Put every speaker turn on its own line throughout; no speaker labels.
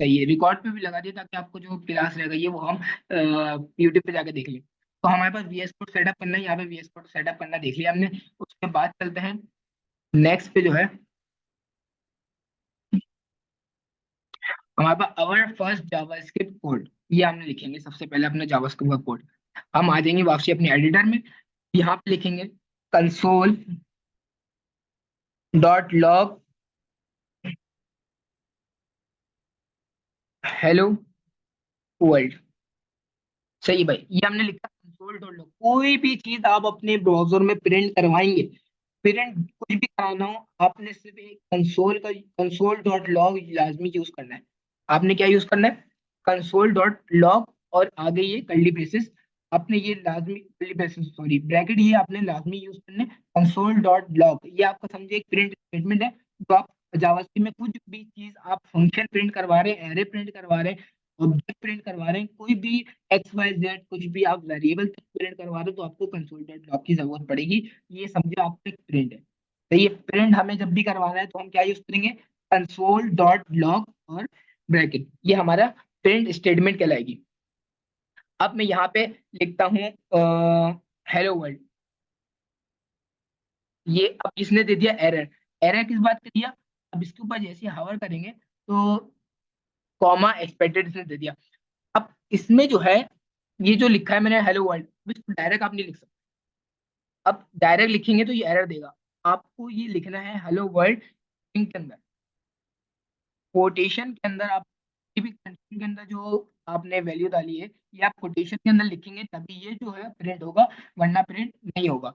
सही है, रिकॉर्ड पे भी लगा दिया ताकि आपको जो क्लास रहेगा ये वो हम यूट्यूब पे जाके देख लें। तो हमारे पास वीएस कोड सेटअप करना है, यहाँ पे वीएस कोड सेटअप करना देख लिया हमने। उसके बाद चलते हैं नेक्स्ट पे जो है हमारे पास अवर फर्स्ट जावास्क्रिप्ट कोड, ये हमने लिखेंगे सबसे पहले अपना जावास्क्रिप्ट का कोड। हम आ जाएंगे वापसी अपने एडिटर में, यहाँ पे लिखेंगे console dot log hello world. सही भाई, ये हमने लिखा कंसोल डॉट लॉग। कोई भी चीज आप अपने ब्राउजर में प्रिंट करवाएंगे, प्रिंट कुछ भी कराना हो, आपने सिर्फ एक कंसोल डॉट लॉग लाजमी यूज करना है। आपने क्या यूज करना है, कंसोल डॉट लॉग, और आगे ये कर्ली ब्रेसेस, आपने ये लाजमी कर्ली ब्रेसेस सॉरी ब्रैकेट, ये आपने लाजमी यूज करना है। कंसोल डॉट लॉग ये आपका समझे एक प्रिंट स्टेटमेंट है। तो आप जावास्क्रिप्ट में कुछ भी चीज आप फंक्शन प्रिंट करवा रहे हैं, एरे प्रिंट करवा रहे हैं, ऑब्जेक्ट प्रिंट करवा रहे हैं, कोई भी एक्स वाई जेड कुछ भी आप वेरिएबल प्रिंट करवा रहे हो, तो आपको कंसोल डॉट लॉग की जरूरत पड़ेगी। ये समझे आपका एक प्रिंट है। तो ये प्रिंट हमें जब भी करवाना है तो हम क्या यूज करेंगे, कंसोल डॉट लॉग और ब्रैकेट, ये हमारा प्रिंट स्टेटमेंट कहलाएगी। अब मैं यहाँ पे लिखता हूँ हेलो वर्ल्ड। ये अब इसने दे दिया एरर। एरर किस बात का दिया, अब इसके ऊपर जैसे हावर करेंगे तो कॉमा एक्सपेक्टेड इसने दे दिया। अब इसमें जो है ये जो लिखा है मैंने हेलो वर्ल्ड, इसको डायरेक्ट आप नहीं लिख सकते। अब डायरेक्ट लिखेंगे तो ये एरर देगा। आपको ये लिखना है हेलो वर्ल्ड के अंदर, कोटेशन के अंदर। आप किसी भी कंडीशन के अंदर जो आपने वैल्यू डाली है ये आप कोटेशन के अंदर लिखेंगे, तभी ये जो है प्रिंट होगा, वरना प्रिंट नहीं होगा।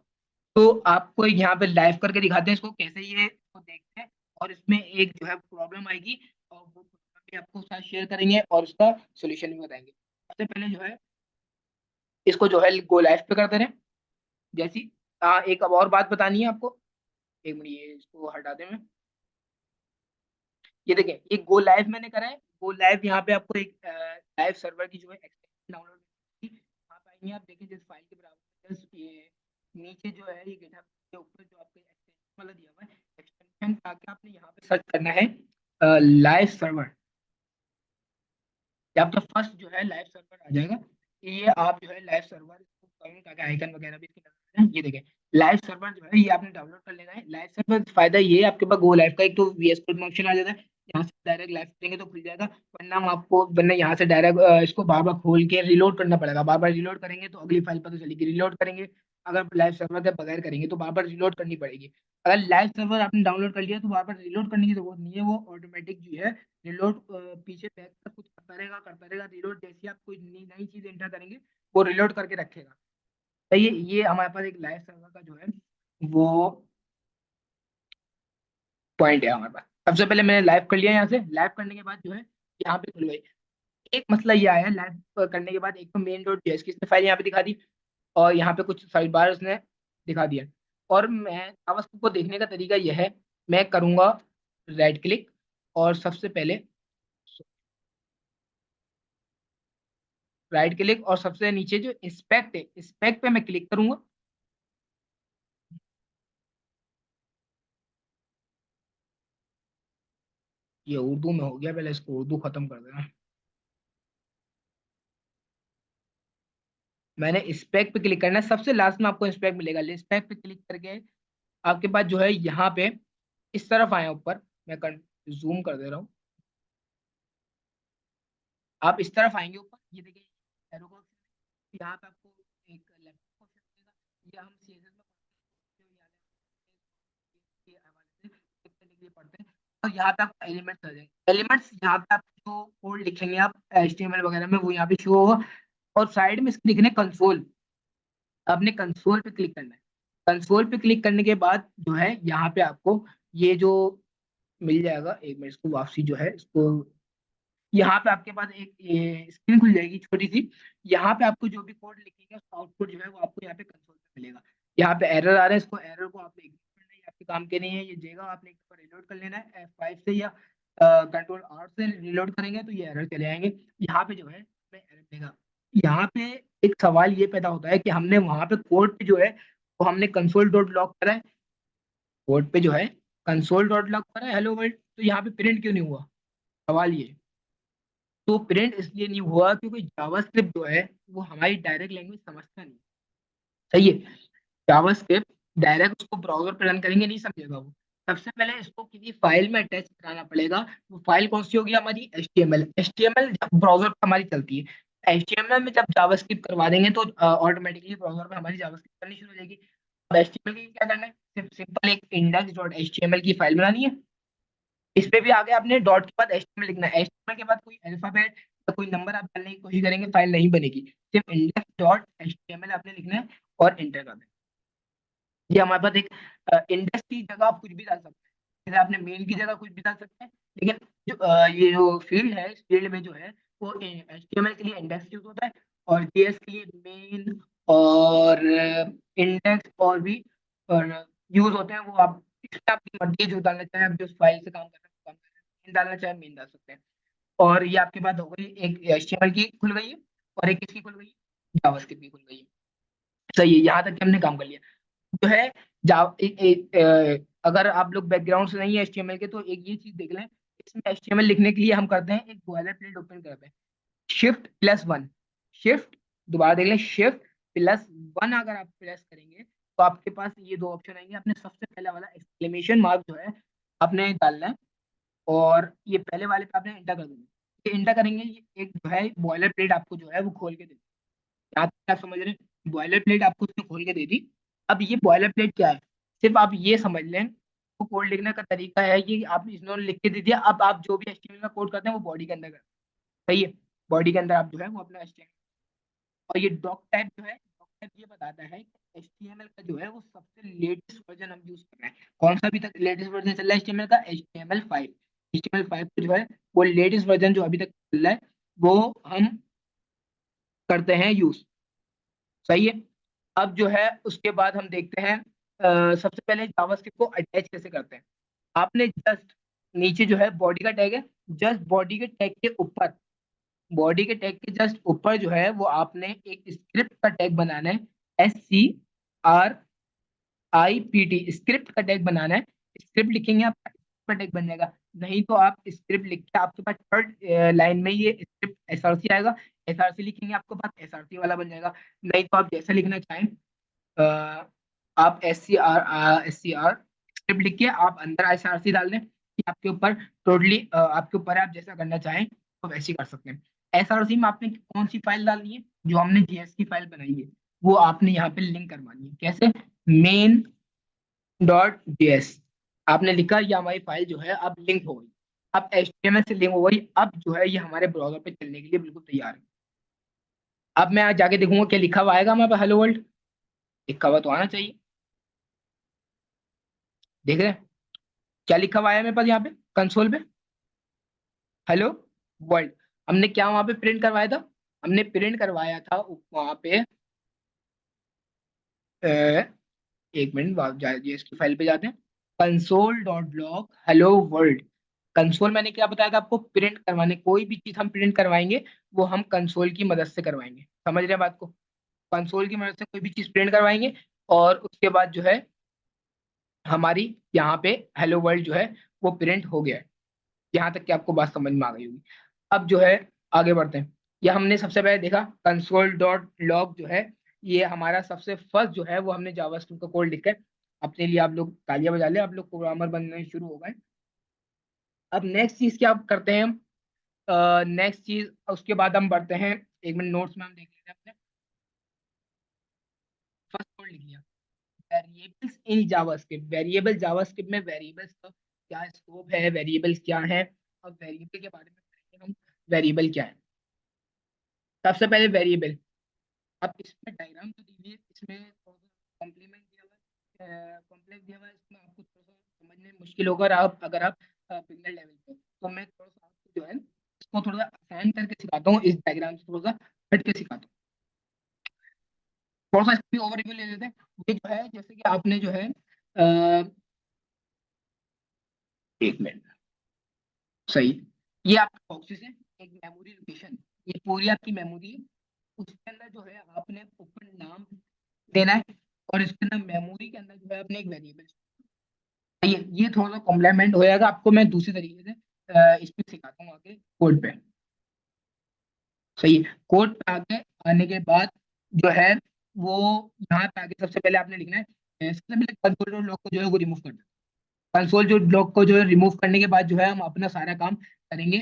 तो आपको यहाँ पे लाइव करके दिखाते हैं इसको कैसे ये इसको देखते हैं। और इसमें एक जो है प्रॉब्लम आएगी, और वो प्रॉब्लम भी आपको साथ शेयर करेंगे और उसका सोल्यूशन भी बताएंगे। सबसे पहले जो है इसको जो है गो लाइव पे कर दे रहे हैं। जैसी एक अब और बात बतानी है आपको, एक मिनट ये इसको हटा दें मैं। ये देखें, ये गो लाइव मैंने करा है। गो लाइव यहाँ पे आपको एक लाइव सर्वर की जो है एक्सटेंशन डाउनलोड की, यहाँ पे आएंगे आप देखें जिस फाइल के बराबर जस्ट ये नीचे जो है ये गिटहब के ऊपर जो आपको एक्सटेंशन वाला दिया हुआ है एक्सटेंशन, ताकि आपने यहाँ पे सर्च करना है लाइव सर्वर। ये आपका फर्स्ट जो है लाइव सर्वर आ जाएगा। ये आप जो है लाइव सर्वर इसको करें ताकि आइकन वगैरह भी इसके नजर आए। ये देखें लाइव सर्वर जो है ये आपने डाउनलोड कर लेना है। लाइव सर्वर फायदा ये है आपके पास गो लाइव का, एक तो वीएस कोड में ऑप्शन आ जाता है, यहाँ से डायरेक्ट लाइव करेंगे तो खुल जाएगा। वरना हम आपको वरना यहाँ से डायरेक्ट इसको बार बार खोल के रिलोड करना पड़ेगा। बार बार रिलोड करेंगे तो अगली फाइल पता चलेगी, रिलोड करेंगे अगर लाइव सर्वर के बगैर करेंगे तो बार बार रिलोड करनी पड़ेगी। अगर लाइव सर्वर आपने डाउनलोड कर लिया तो बार बार रिलोड करने की जरूरत नहीं है, वो ऑटोमेटिक जो है रिलोड पीछे बैक तक कुछ करता रहेगा रिलोड। जैसे ही आप कोई नई नई चीज एंटर करेंगे वो रिलोड करके रखेगा। तो ये हमारे पास एक लाइव सर्वर का जो है वो पॉइंट है हमारे पास। सबसे पहले मैंने लाइव कर लिया, यहाँ से लाइव करने के बाद जो है यहाँ पे खुल गई। एक मसला ये आया लाइव करने के बाद, एक तो मेन डॉट जेएस की इसने फाइल यहाँ पे दिखा दी, और यहाँ पे कुछ साइड बार उसने दिखा दिया। और मैं जावास्क्रिप्ट को देखने का तरीका यह है, मैं करूंगा राइट क्लिक, और सबसे पहले राइट क्लिक और सबसे नीचे जो इंस्पेक्ट है इंस्पेक्ट पे मैं क्लिक करूंगा। ये उर्दू में हो गया, पहले इसको उर्दू खत्म कर देना। मैंने इंस्पेक्ट पे क्लिक करना है, सबसे लास्ट में आपको इंस्पेक्ट मिलेगा। इंस्पेक्ट पे क्लिक करके आपके पास जो है यहाँ पे इस तरफ आए ऊपर, मैं जूम कर दे रहा हूँ। आप इस तरफ आएंगे ऊपर, ये देखिए एरो का option है। यहाँ पे आपको एक लैपटॉप का ऑप्शन मिलेगा, या हम सीएसएस में के हवाले से करने के लिए पढ़ते हैं। और यहाँ पे आपको एलिमेंट्स आ जाएंगे। एलिमेंट्स यहाँ पे आप जो कोड लिखेंगे आप एचटीएमएल वगैरह में वो यहाँ पे शो होगा। और साइड में इसके लिखने कंसोल, आपने कंसोल पे क्लिक करना है। कंसोल पे क्लिक करने के बाद जो है यहाँ पे आपको ये जो मिल जाएगा, एक मिनट इसको वापसी जो है इसको, यहाँ पे आपके पास एक ये स्क्रीन खुल जाएगी छोटी सी। यहाँ पे आपको जो भी कोड लिखेंगे उसका आउटपुट जो है वो आपको यहाँ पे कंसोल पे मिलेगा। यहाँ पे एरर आ रहा है, इसको एरर को आपने इग्नोर करना है, ये आपके काम के नहीं है। ये देगा आपने एक बार रिलोड कर लेना है F5 से या कंट्रोल आर से रिलोड करेंगे तो ये एरर चले आएंगे। यहाँ पे जो है हमें एरर देगा। यहाँ पे एक सवाल ये पैदा होता है कि हमने वहां पे कोड पे जो है वो हमने कंसोल डॉट लॉग करा है, कोड पे जो है कंसोल डॉट लॉग करा है हेलो वर्ल्ड, तो यहाँ पे प्रिंट क्यों नहीं हुआ, सवाल ये। तो प्रिंट इसलिए नहीं हुआ क्योंकि जावास्क्रिप्ट जो है वो हमारी डायरेक्ट लैंग्वेज समझता नहीं। सही है। जावास्क्रिप्ट डायरेक्ट उसको ब्राउजर पे रन करेंगे नहीं समझेगा वो। सबसे पहले इसको किसी फाइल में अटैच कराना पड़ेगा। वो फाइल कौन सी होगी हमारी, HTML। HTML जब ब्राउजर पे हमारी चलती है, HTML में जब जावास्क्रिप्ट करवा देंगे तो ऑटोमेटिकली ब्राउजर पे हमारी जावास्क्रिप्ट करनी शुरू हो जाएगी। अब HTML के लिए क्या करना है, सिर्फ सिंपल एक index.html की फाइल बनानी है। इस पे भी आगे आपने डॉट के बाद HTML लिखना है। HTML के बाद कोई अल्फाबेट या कोई नंबर आप डालने की कोशिश करेंगे, फाइल नहीं बनेगी। सिर्फ index.html आपने लिखना है और एंटर कर देना। ये हमारे पास एक इंडेक्स की जगह आप कुछ भी डाल सकते हैं। जैसे आपने मेन की जगह कुछ भी डाल सकते हैं, लेकिन जो ये जो फील्ड है, इस फील्ड में जो है वो HTML के लिए इंडेक्स यूज होता है, और JS के लिए मेन और इंडेक्स और भी और यूज होते हैं। वो आप इसमें आपकी मर्जी है, जो डालना चाहें आप, जो फाइल से काम कर रहे हैं काम कर रहे हैं, मेन डालना चाहें मेन डाल सकते हैं। और ये आपके पास हो गई, एक HTML की खुल गई है और एक किसकी खुल गई है, जावास्क्रिप्ट की खुल गई है। सही है, यहाँ तक हमने काम कर लिया। जो है अगर आप लोग बैकग्राउंड से नहीं है HTML के, तो एक ये चीज देख लें। इसमें HTML लिखने के लिए हम करते हैं, एक बॉयलर प्लेट ओपन करते हैं, Shift+1। शिफ्ट, दोबारा देख लें, Shift+1 अगर आप प्रेस करेंगे तो आपके पास ये दो ऑप्शन आएंगे। आपने सबसे पहला वाला एक्सक्लेमेशन मार्क जो है आपने डालना है, और ये पहले वाले पे आपने इंटर कर देना है। ये इंटर करेंगे, ये एक जो है बॉयलर प्लेट आपको जो है वो खोल के दे, यहाँ तक आप समझ रहे हैं, बॉयलर प्लेट आपको उसने खोल के दे दी। अब ये बॉयलर प्लेट क्या है, सिर्फ आप ये समझ लें, वो कोड लिखने का तरीका है कि आप इन्होंने लिख के दे दिया। अब आप जो भी HTML का कोड करते हैं वो बॉडी के अंदर करते हैं। सही है, बॉडी के अंदर आप जो है वो अपना HTML। और ये डॉक टाइप जो है, डॉक टाइप ये बताता है कि HTML का जो है वो सबसे लेटेस्ट वर्जन हम यूज कर रहे हैं। कौन सा अभी तक लेटेस्ट वर्जन चल रहा है HTML का, HTML5। HTML5 जो है वो लेटेस्ट वर्जन जो अभी तक चल रहा है, वो हम करते हैं यूज। सही है। अब जो है उसके बाद हम देखते हैं, सबसे पहले जावास्क्रिप्ट को अटैच कैसे करते हैं। आपने जस्ट नीचे जो है बॉडी का टैग है, जस्ट बॉडी के टैग के ऊपर, बॉडी के टैग के जस्ट ऊपर जो है वो आपने एक स्क्रिप्ट का टैग बनाना है। SCRIPT, स्क्रिप्ट का टैग बनाना है। स्क्रिप्ट लिखेंगे आपका स्क्रिप्ट का टैग बन जाएगा। नहीं तो आप स्क्रिप्ट लिख के आपके पास थर्ड लाइन में ये स्क्रिप्ट SRC आएगा, SRC लिखेंगे आपके पास SRC वाला बन जाएगा। नहीं तो आप जैसा लिखना चाहें, अ, आप SCR स्क्रिप्ट लिख के आप अंदर SRC डाल दें, कि आपके ऊपर टोटली आपके ऊपर है, आप जैसा करना चाहें तो वैसे ही कर सकते हैं। SRC में आपने कौन सी फाइल डालनी है, जो हमने JS की फाइल बनाई है वो आपने यहाँ पे लिंक करवानी है। कैसे, main.js आपने लिखा, ये हमारी फाइल जो है अब लिंक हो गई। अब HTML से लिंक हो गई, अब जो है ये हमारे ब्राउजर पे चलने के लिए बिल्कुल तैयार है। अब मैं आज जाके देखूंगा क्या लिखा हुआ आएगा हमारे पास, हेलो वर्ल्ड लिखा हुआ तो आना चाहिए। देख रहे हैं क्या लिखा हुआ है मेरे पास यहाँ पे कंसोल पे, हेलो वर्ल्ड। हमने क्या वहां पे प्रिंट करवाया था, हमने प्रिंट करवाया था वहां पे, एक मिनट जी इसकी फाइल पे जाते हैं, console.log हेलो वर्ल्ड। कंसोल मैंने क्या बताया था आपको, प्रिंट करवाने, कोई भी चीज हम प्रिंट करवाएंगे वो हम कंसोल की मदद से करवाएंगे। समझ रहे हैं बात को, कंसोल की मदद से कोई भी चीज प्रिंट करवाएंगे, और उसके बाद जो है हमारी यहाँ पे हेलो वर्ल्ड जो है वो प्रिंट हो गया है। यहाँ तक कि आपको बात समझ में आ गई होगी। अब जो है आगे बढ़ते हैं। ये हमने सबसे पहले देखा console.log जो है, ये हमारा सबसे फर्स्ट जो है वो हमने जावास्क्रिप्ट का कोड लिखा है। अपने लिए आप लोग तालियां बजा ले, आप लोग प्रोग्रामर बनने शुरू हो गए। अब नेक्स्ट चीज क्या करते हैं हम, नेक्स्ट चीज उसके बाद हम बढ़ते हैं, एक मिनट नोट्स में हम देख लेते हैं। अपने फर्स्ट कोड लिख लिया, variables in JavaScript. Variable JavaScript में वेरिएबल्स का क्या स्कोप है, वेरिएबल्स क्या है। अब वेरिएबल के बारे में पढ़ेंगे हम, वेरिएबल क्या है। सबसे पहले वेरिएबल, अब इसमें डायग्राम तो दीजिए, इसमें कॉम्प्लीमेंट दिया हुआ है, कॉम्प्लेक्स दिया हुआ है, इसमें आपको थोड़ा सा समझने में मुश्किल होगा। और आप अगर आप बिगनर लेवल पे, तो मैं थोड़ा सा आपको जो है इसको थोड़ा सा आसान करके सिखाता हूँ, इस डायग्राम से थोड़ा सा हट के सिखाता हूँ। थोड़ा सा इसकी ओवरव्यू ले लेते हैं। ये जो है जैसे कि आपने जो है एक मिनट, सही, ये आपका बॉक्सेस है, एक मेमोरी लोकेशन, ये पूरी आपकी मेमोरी है। उसके अंदर जो है आपने ऊपर नाम देना है, और इसके अंदर मेमोरी के अंदर जो है आपने एक वेरिएबल, ये थोड़ा सा कॉम्प्लीमेंट हो जाएगा आपको, मैं दूसरी तरीके से इस पे सिखाता हूँ आगे कोड पे। सही है। कोड पे आगे आने के बाद जो है वो यहाँ पे आगे सबसे पहले आपने लिखना है सबसे पहले कंसोल लॉग को जो है वो रिमूव कर दो। कंसोल जो लॉग को जो है रिमूव करने के बाद जो है हम अपना सारा काम करेंगे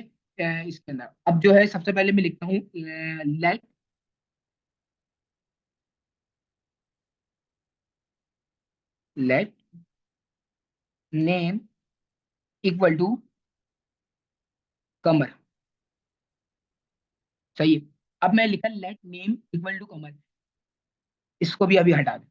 इसके अंदर। अब जो है सबसे पहले मैं लिखता हूँ let let name equal to Qamar. सही है। अब मैं लिखा let name equal to Qamar, इसको भी अभी हटा दो।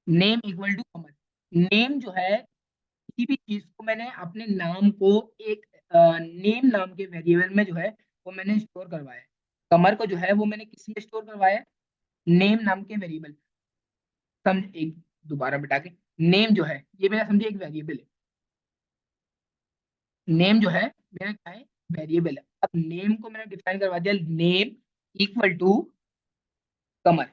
Name equal to Qamar. Name जो है किसी भी चीज को मैंने अपने नाम को एक नेम नाम के वेरिएबल में जो है वो मैंने स्टोर करवाया है। कमर को जो है वो मैंने किस में स्टोर करवाया है, नेम नाम के वेरिएबल। समझ एक दोबारा बिठा के, नेम जो है ये मेरा समझे एक वेरिएबल है। नेम जो है मेरा क्या है, वेरिएबल है। अब नेम को मैंने डिफाइन करवा दिया, नेम इक्वल टू कमर।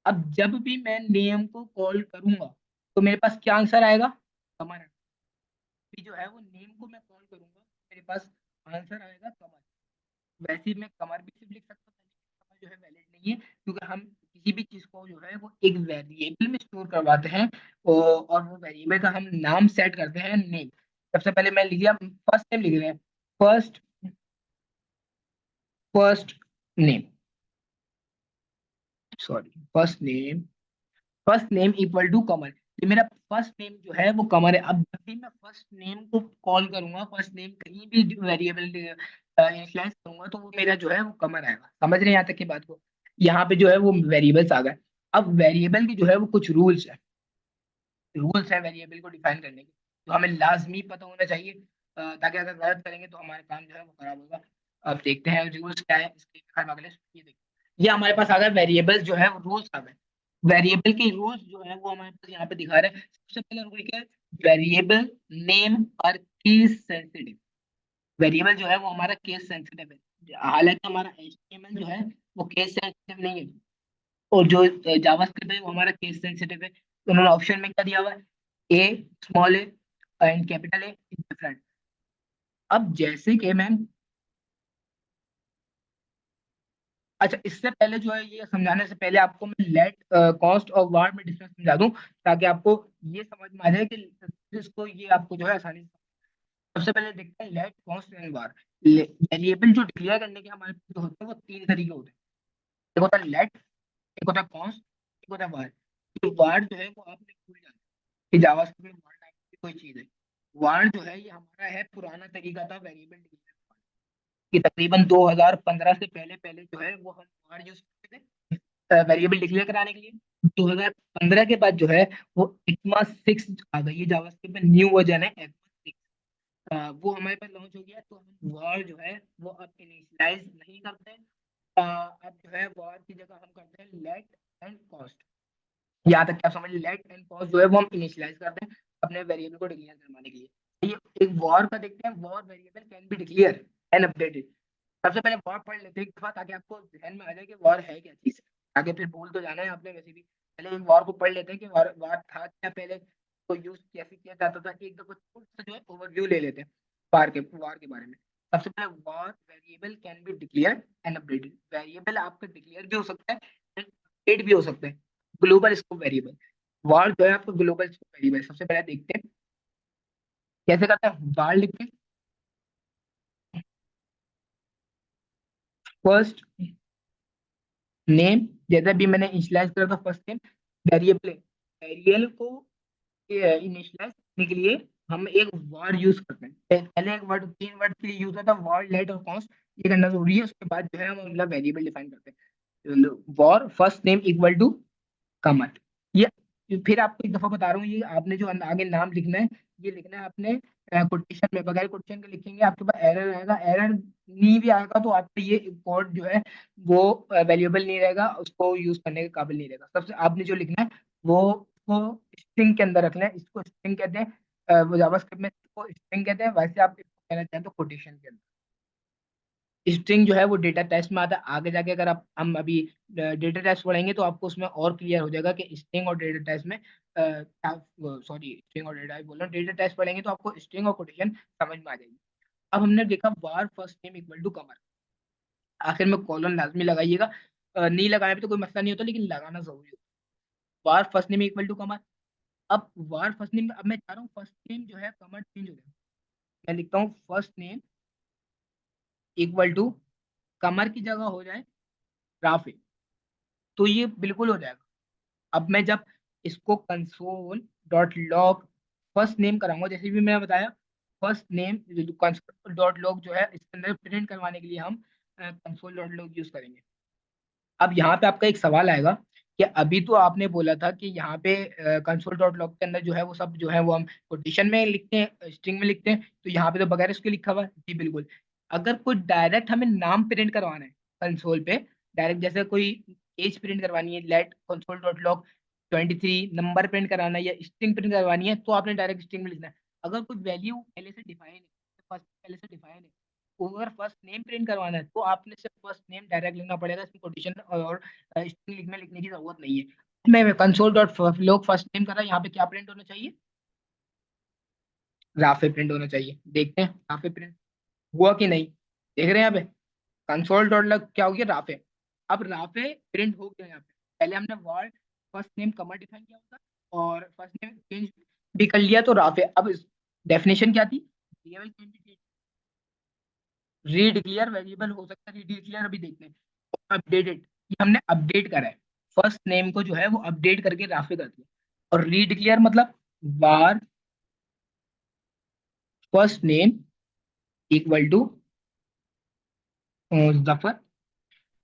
अब जब भी मैं नेम को कॉल करूंगा तो मेरे पास क्या आंसर आएगा, कमर। भी जो है वो नेम को मैं कॉल करूंगा मेरे पास आंसर आएगा कमर। वैसे ही मैं कमर भी सिर्फ लिख सकता था, लेकिन कमर जो है वैलिड नहीं है, क्योंकि हम किसी भी चीज को जो है वो एक वेरिएबल में स्टोर करवाते हैं और वो वेरिएबल का हम नाम सेट करते हैं नेम। सबसे पहले मैं लिख दिया फर्स्ट नेम, लिख रहे हैं first first name, sorry first name, first name equal to Qamar. ये मेरा फर्स्ट नेम जो है वो कमर है। अब जब भी मैं फर्स्ट नेम को कॉल करूंगा, फर्स्ट नेम कहीं भी वेरिएबल इनिशियलाइज करूंगा तो वो मेरा जो है वो कमर आएगा। समझ रहे हैं यहाँ तक की बात को। यहाँ पे जो है वो वेरिएबल्स आ गए। अब वेरिएबल की जो है वो कुछ रूल्स है, रूल्स है वेरिएबल को डिफाइन करने के, तो हमें लाजमी पता होना चाहिए ताकि अगर गलत करेंगे तो हमारे काम जो है वो खराब होगा। अब देखते हैं रूल्स क्या है इसके, हम अगले ये देखते हैं। ये हमारे पास आ गए वेरिएबल्स जो है रूल्स आ गए। वेरिएबल के रूल्स जो है वो हमारे पास यहाँ पे दिखा रहे हैं। सबसे पहले रूल क्या है, वेरिएबल नेम और केस सेंसिटिव। वेरिएबल जो है वो हमारा केस सेंसिटिव है, हालांकि हमारा एचटीएमएल जो है वो केस सेंसिटिव नहीं है, और जो जावास्क्रिप्ट है वो हमारा केस सेंसिटिव है। तो उन्होंने ऑप्शन में क्या दिया हुआ है, a small a and capital a different. अब जैसे कि मैम, अच्छा इससे पहले जो है ये समझाने से पहले आपको मैं लेट कॉस्ट और वार में डिफरेंस समझा दूं, ताकि आपको ये समझ में आ जाए कि इसको ये आपको जो है आसानी से। सबसे पहले देखते हैं let cost and war. Variable जो डिक्लेयर करने के हमारे पास जो होते हैं वो तीन तरीके होते हैं। एक होता है लेट, एक होता है कॉस्ट, एक होता है वार। तो वार जो है वो आपने भूल जाना कि जावास्क्रिप्ट में वार नाम की कोई चीज है। वार जो है ये हमारा है पुराना तरीका था वेरिएबल डिक्लेयर कि तकरीबन 2015 से पहले पहले जो है वो हम वार यूज करते थे वेरिएबल डिक्लेयर कराने के लिए। 2015 के बाद जो है वो ECMA 6 आ गई है, जावास्क्रिप्ट में न्यू वर्जन है ECMA 6। वो हमारे पास लॉन्च हो गया, तो हम वार जो है वो अब इनिशियलाइज नहीं करते हैं। अब जो है वार की जगह हम करते हैं लेट एंड कॉस्ट। यहाँ तक क्या समझ, लेट एंड कॉस्ट जो है वो हम इनिशियलाइज करते हैं अपने वेरिएबल को डिक्लेयर करवाने के लिए। ये एक वॉर का देखते हैं, war variable can be declare and updated. सबसे पहले वॉर पढ़ लेते हैं एक दफा, ताकि आपको ध्यान में आ जाए कि वॉर है क्या चीज। आगे फिर भूल तो जाना है आपने वैसे भी। पहले एक वॉर को पढ़ लेते हैं कि वॉर वॉर था क्या, पहले तो यूज कैसे किया जाता था, एक दफा छोटा सा जो है ओवरव्यू ले लेते हैं वॉर के बारे में। सबसे पहले war variable can be declare and updated. Variable आपका डिक्लेयर भी हो सकता है, अपडेट भी हो सकता है। ग्लोबल स्कोप वेरिएबल, वार जो है आपको ग्लोबल स्कोप वेरिएबल। सबसे पहले देखते हैं कैसे करते हैं। वार लिख के फर्स्ट नेम, जैसे भी मैंने इनिशियलाइज करा था फर्स्ट नेम, वेरिएबल वेरिएबल को इनिशियलाइज करने के लिए हम एक वार यूज करते हैं। पहले एक वर्ड, तीन वर्ड के लिए यूज होता है वार, लेट और कॉन्स्ट। ये करना जरूरी है, उसके बाद जो है हम मतलब वेरिएबल डिफाइन करते हैं। Var first name equal to Qamar. ये फिर आपको एक दफा बता रहा हूँ, ये आपने जो आगे नाम लिखना है ये लिखना है आपने कोटेशन में। बगैर कोटेशन के लिखेंगे आपके पास एरर आएगा। एरर नहीं भी आएगा तो आपका ये कोड जो है वो वैल्यूएबल नहीं रहेगा, उसको यूज करने के काबिल नहीं रहेगा। सबसे आपने जो लिखना है वो स्ट्रिंग के अंदर रखना है। इसको स्ट्रिंग कहते हैं, वो जावास्क्रिप्ट में इसको स्ट्रिंग कहते हैं, वैसे आप इसको कहना चाहें तो कोटेशन के अंदर। स्ट्रिंग जो है वो डेटा टाइप्स में आता है। आगे जाके अगर आप हम अभी डेटा टाइप्स पढ़ेंगे तो आपको उसमें और क्लियर हो जाएगा कि स्ट्रिंग और डेटा टाइप्स में सॉरी स्ट्रिंग और डेटा टाइप बोल रहा हूँ, डेटा टाइप्स पढ़ेंगे तो आपको स्ट्रिंग और कोटेशन समझ में आ जाएगी। अब हमने देखा वार फर्स्ट नेम इक्वल टू कमर। आखिर में कॉलन लाजमी लगाइएगा। नहीं लगाए भी तो कोई मसला नहीं होता, लेकिन लगाना जरूरी होता है। वार फर्स्ट नेम इक्वल टू कमर। अब वार फर्स्ट नेम, अब मैं चाह रहा हूँ फर्स्ट नेम जो है कमर चेंज हो जाए। मैं लिखता हूँ फर्स्ट नेम इक्वल टू कमर की जगह हो जाए राफे, तो ये बिल्कुल हो जाएगा। अब मैं जब इसको console dot log first name कराऊंगा, जैसे भी मैंने बताया, first name console dot log जो है इसके अंदर प्रिंट करवाने के लिए हम कंसोल डॉट लॉग यूज करेंगे। अब यहाँ पे आपका एक सवाल आएगा कि अभी तो आपने बोला था कि यहाँ पे कंसोल डॉट लॉग के अंदर जो है वो सब जो है वो हम कोटेशन में लिखते हैं, स्ट्रिंग में लिखते हैं, तो यहाँ पे तो बगैर इसके लिखा हुआ है। जी बिल्कुल। अगर कोई डायरेक्ट हमें नाम प्रिंट करवाना है कंसोल पे, डायरेक्ट जैसे कोई एज प्रिंट करवानी है, लेट कंसोल डॉट लॉग 23 नंबर प्रिंट कराना है या स्ट्रिंग प्रिंट करवानी है, तो आपने डायरेक्ट स्ट्रिंग में लिखना है। अगर कोई वैल्यू पहले से डिफाइन है, फर्स्ट पहले से डिफाइन है, तो अगर फर्स्ट नेम प्रिंट करवाना है तो आपने सिर्फ फर्स्ट नेम डायरेक्ट लिखना पड़ेगा, इसमें कोटेशन और स्ट्रिंग में लिखने की जरूरत नहीं है। मैं console dot log first name कर रहा है, यहाँ पे क्या प्रिंट होना चाहिए? राफे प्रिंट होना चाहिए। देखते हैं राफे प्रिंट हुआ कि नहीं। देख रहे हैं यहाँ पे कंसोल डॉट लॉग क्या हो गया, राफे। अब राफे प्रिंट हो गया यहाँ पे। पहले हमने वर्ड फर्स्ट नेम कमर डिफाइन किया होता और फर्स्ट नेम चेंज भी कर लिया, तो राफे। अब डेफिनेशन क्या थी? रीडिक्लेयर वेरिएबल हो सकता है, रीडिक्लेयर अभी देखते हैं। अपडेटेड, ये हमने अपडेट करा है, फर्स्ट नेम को जो है वो अपडेट करके राफे कर दिया। और रीडिक्लेयर मतलब var first name equal to Zafar.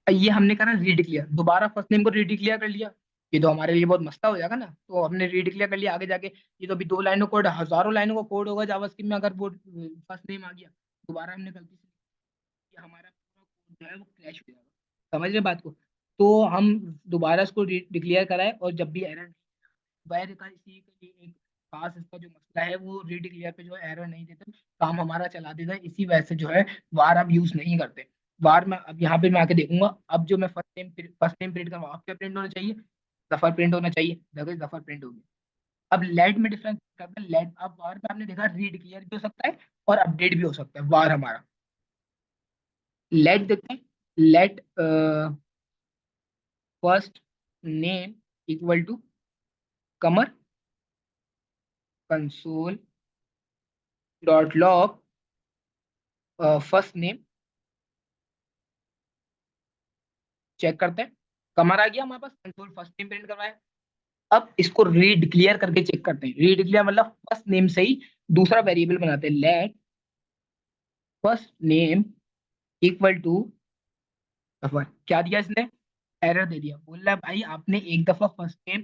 ये हमने करा रीडिक्लेयर, दोबारा फर्स्ट नेम को रीडिक्लेयर कर लिया। ये तो हमारे लिए बहुत मसला हो जाएगा ना, तो हमने रीडिक्लेयर कर लिया। आगे जाके ये तो अभी 2 लाइनों कोड, हजारों लाइनों का कोड होगा जावास्क्रिप्ट में, अगर वो फर्स्ट नेम आ गया, दोबारा हमने गलती से, ये हमारा पूरा कोड जो है वो क्रैश हो जाएगा। समझ रहे हैं बात को? तो हम दोबारा इसको डिक्लेयर कराए, और जब भी एरर वायर का इसी के लिए एक खास इसका जो मसला है, वो रीडिक्लेयर पे जो है एरर नहीं देता, काम हमारा चला देता है। इसी वजह से जो है वार अब यूज नहीं करते। वार में अब यहाँ पे मैं आके देखूंगा, अब जो मैं फर्स्ट नेम प्रिंट करूँ, अब क्या प्रिंट होना चाहिए? जफर प्रिंट होना चाहिए। देखो जफर प्रिंट हो गया। अब लेट में डिफरेंस करते हैं। लेट, अब वार में आपने देखा रीडिक्लेयर भी हो सकता है और अपडेट भी हो सकता है वार हमारा। लेट देखते हैं। Let first name equal to Qamar console dot log first name. Check करते हैं, कमर आ गया हमारे पास, कंसोल फर्स्ट नेम प्रिंट करवाया। अब इसको रीडिक्लेयर करके चेक करते हैं। रीडिक्लेयर मतलब फर्स्ट नेम से ही दूसरा वेरिएबल बनाते हैं। Let first name equal to, क्या दिया इसने? एरर दे दिया। बोल रहा है भाई आपने एक दफा फर्स्ट नेम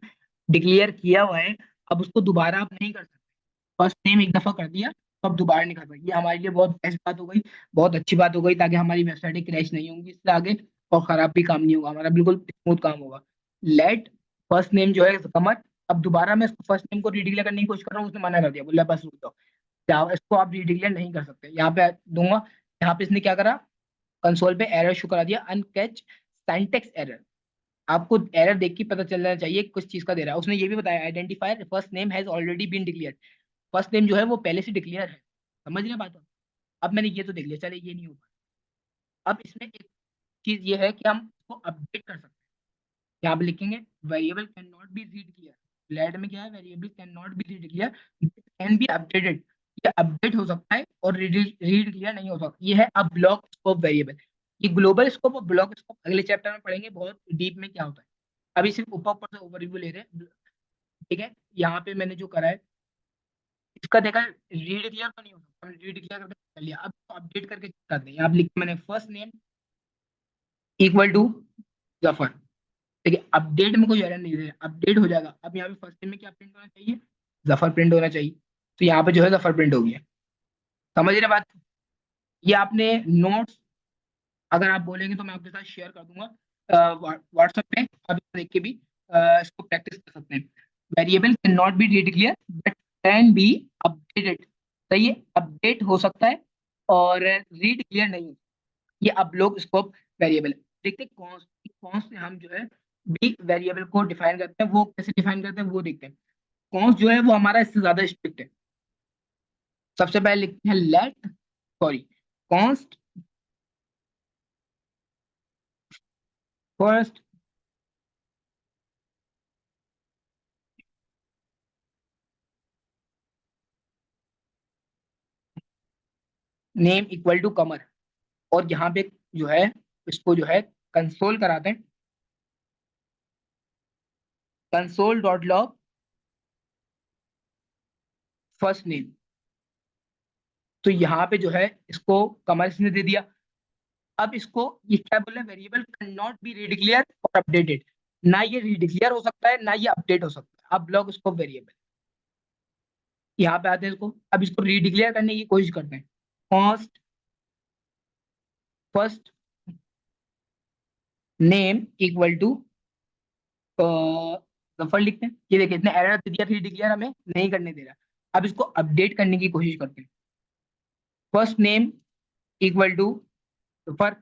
डिक्लेयर किया हुआ है, अब उसको दोबारा आप नहीं कर सकते। फर्स्ट नेम एक दफा कर दिया तो अब दोबारा नहीं कर सकते। ये हमारे लिए बहुत बेस्ट बात हो गई, बहुत अच्छी बात हो गई, ताकि हमारी वेबसाइट क्रैश नहीं होंगी इससे आगे, और खराब भी काम नहीं होगा हमारा, बिल्कुल स्मूथ काम होगा। लेट फर्स्ट नेम जो है कमर। अब दोबारा मैं फर्स्ट नेम को रीडिक्लेयर करने की कोशिश कर रहा हूँ, उसने मना कर दिया, बोला बस रुक जाओ, इसको आप रीडिक्लेयर नहीं कर सकते। यहाँ पे दूंगा, यहाँ पे इसने क्या करा, कंसोल पे एरर शो करा दिया, अनकैच सिंटैक्स एरर। आपको एरर देख के पता चल जाना चाहिए कुछ चीज का दे रहा है। उसने ये भी बताया, identifier first name has already been declared. First name जो है वो पहले से डिक्लेयर है। समझ रहे हैं बात? अब मैंने ये तो देख लिया, चले ये नहीं होगा। अब इसमें एक चीज ये है कि हम इसको अपडेट कर सकते हैं। यहाँ पे लिखेंगे variable can not be redeclared. Let में क्या है, variable can not be redeclared, can be updated. ये अपडेट हो सकता है और रीड क्लियर नहीं हो सकता। ये है अब ब्लॉक स्कोप वेरिएबल। ये ग्लोबल स्कोप और ब्लॉक स्कोप अगले चैप्टर में पढ़ेंगे बहुत डीप में क्या होता है। अभी सिर्फ ऊपर ऊपर से ओवरव्यू ले रहे हैं। ठीक है, यहाँ पे मैंने जो करा है, इसका देखा रीड क्लियर तो नहीं हो सकता, हमने रीड क्लियर करके कर लिया। अब अपडेट करके कर दें। यहाँ पे लिख मैंने first name equal to Zafar. देखिए अपडेट में कोई एरर नहीं है, अपडेट हो जाएगा। अब यहाँ पे फर्स्ट नेम में क्या प्रिंट होना चाहिए? जफर प्रिंट होना चाहिए। तो यहाँ पे जो है जफर प्रिंट हो गया। समझ रहे बात? ये आपने नोट्स, अगर आप बोलेंगे तो मैं आपके साथ शेयर कर दूंगा व्हाट्सएप पे, आप इसको देख के भी इसको प्रैक्टिस कर सकते हैं। Variable can not be declare but can be updated. सही है, अपडेट हो सकता है और रीड क्लियर नहीं। ये अब लोग स्कोप वेरिएबल है। देखते हैं कौन कौन से हम जो है बी वेरिएबल को डिफाइन करते हैं, वो कैसे डिफाइन करते हैं वो देखते हैं। कौन जो है वो हमारा इससे ज्यादा स्ट्रिक्ट है। सबसे पहले लिखते हैं let, sorry, const first name equal to Qamar, और यहाँ पे जो है इसको जो है कंसोल कराते हैं, console dot log first name. तो यहाँ पे जो है इसको कमर इसने दे दिया। अब इसको ये क्या बोल रहे हैं, वेरिएबल कैन नॉट बी रिडिक्लेयर और अपडेटेड, ना ये रिडिक्लेयर हो सकता है ना ये अपडेट हो सकता है। अब लॉग इसको वेरिएबल, यहाँ पे आते हैं इसको, अब इसको रिडिक्लेयर करने की कोशिश करते हैं। First first name equal to Safar लिखते हैं। ये देखिए इसने एरर दे दिया, रिडिक्लेयर हमें नहीं करने दे रहा। अब इसको अपडेट करने की कोशिश करते हैं। First name equal to Safar,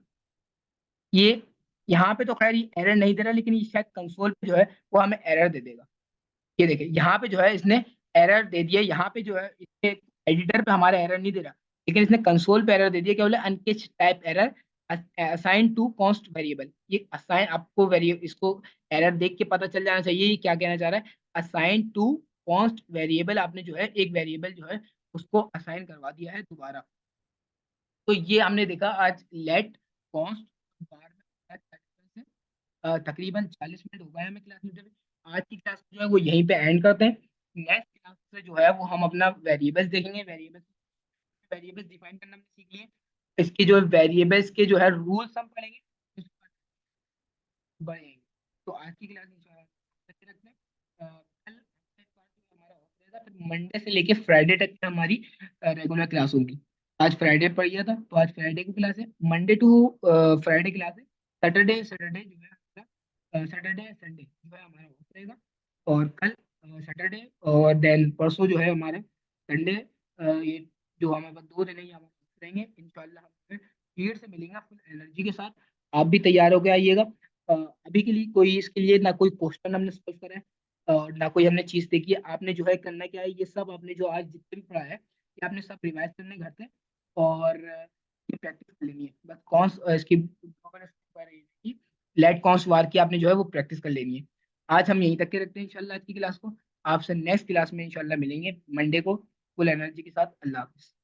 ये यहाँ पे तो खैर ये एरर नहीं दे रहा, लेकिन ये शायद कंसोल पे जो है वो हमें एरर दे देगा। ये देखिए यहाँ पे जो है इसने एरर दे दिया, यहाँ पे जो है इसके एडिटर पे हमारा एरर नहीं दे रहा, लेकिन इसने कंसोल पे एरर दे दिया। क्या बोले, uncaught type error assign to const variable. ये असाइन आपको वेरिएबल, इसको एरर देख के पता चल जाना चाहिए ये क्या कहना चाह रहा है। असाइन टू कॉन्स्ट वेरिएबल, आपने जो है एक वेरिएबल जो है उसको असाइन करवा दिया है दोबारा। तो ये हमने देखा आज लेट कॉन्स्ट बार में। तकरीबन 40 मिनट हो गए हमें क्लास में। आज की क्लास जो है वो यहीं पे एंड करते हैं। नेक्स्ट क्लास से जो है वो हम अपना वेरिएबल्स देखेंगे। वेरिएबल्स वेरिएबल्स डिफाइन करना हमने सीख लिए। इसके जो वेरिएबल्स के जो है रूल्स हम पढ़ेंगे, बढ़ेंगे। तो आज की क्लास अच्छे रखते हैं। कल हमारा ऑफ रहेगा, फिर मंडे से लेके फ्राइडे तक की हमारी रेगुलर क्लास होगी। आज फ्राइडे पड़ गया था तो आज फ्राइडे की क्लास है, मंडे टू फ्राइडे क्लास है। सैटरडे सैटरडे जो है सैटरडे संडे जो है हमारा ऑफ रहेगा। और कल सैटरडे और देन परसों जो है हमारे संडे। ये जो हमारे पास 2 दिन है ये हमारे off रहेंगे। इंशाल्लाह हम फिर से मिलेंगे फुल एनर्जी के साथ। आप भी तैयार होके आइएगा। अभी के लिए कोई इसके लिए ना कोई क्वेश्चन हमने सोल्व करा है, ना कोई हमने चीज देखी है। आपने जो है करना क्या है, ये सब आपने जो आज जितने भी पढ़ा है ये आपने सब रिवाइज करने घर से, और ये प्रैक्टिस कर लेनी है। बस इसकी लेट कॉन्स वार की आपने जो है वो प्रैक्टिस कर लेनी है। आज हम यहीं तक के रखते हैं इंशाल्लाह आज की क्लास को। आपसे नेक्स्ट क्लास में इंशाल्लाह मिलेंगे मंडे को फुल एनर्जी के साथ। अल्लाह हाफिज।